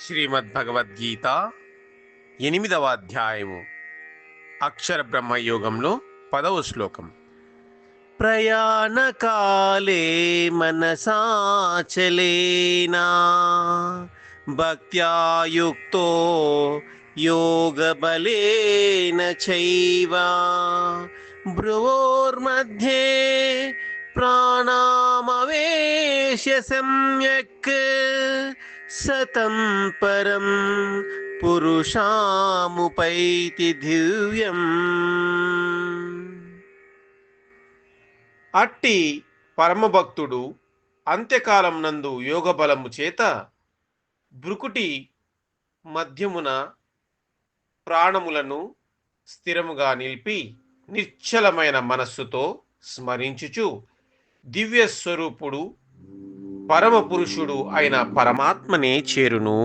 శ్రీమద్భగవద్గీత 8వ అధ్యాయము అక్షర బ్రహ్మయోగంలో 10వ శ్లోకం. ప్రయాణకాలే మనసాచలేనా భక్త్యాయుక్తో యోగబలేన చైవ భ్రువోర్मध्ये ప్రాణామవేశ్య సమ్యక్ సతం పరం పురుషాముపైతి దివ్యం. అట్టి పరమభక్తుడు అంత్యకాలం నందు యోగబలము చేత భృకుటి మధ్యమున ప్రాణములను స్థిరముగా నిలిపి నిశ్చలమైన మనస్సుతో స్మరించుచు దివ్య స్వరూపుడు పరమ పురుషుడు అయిన పరమాత్మనే చేరును.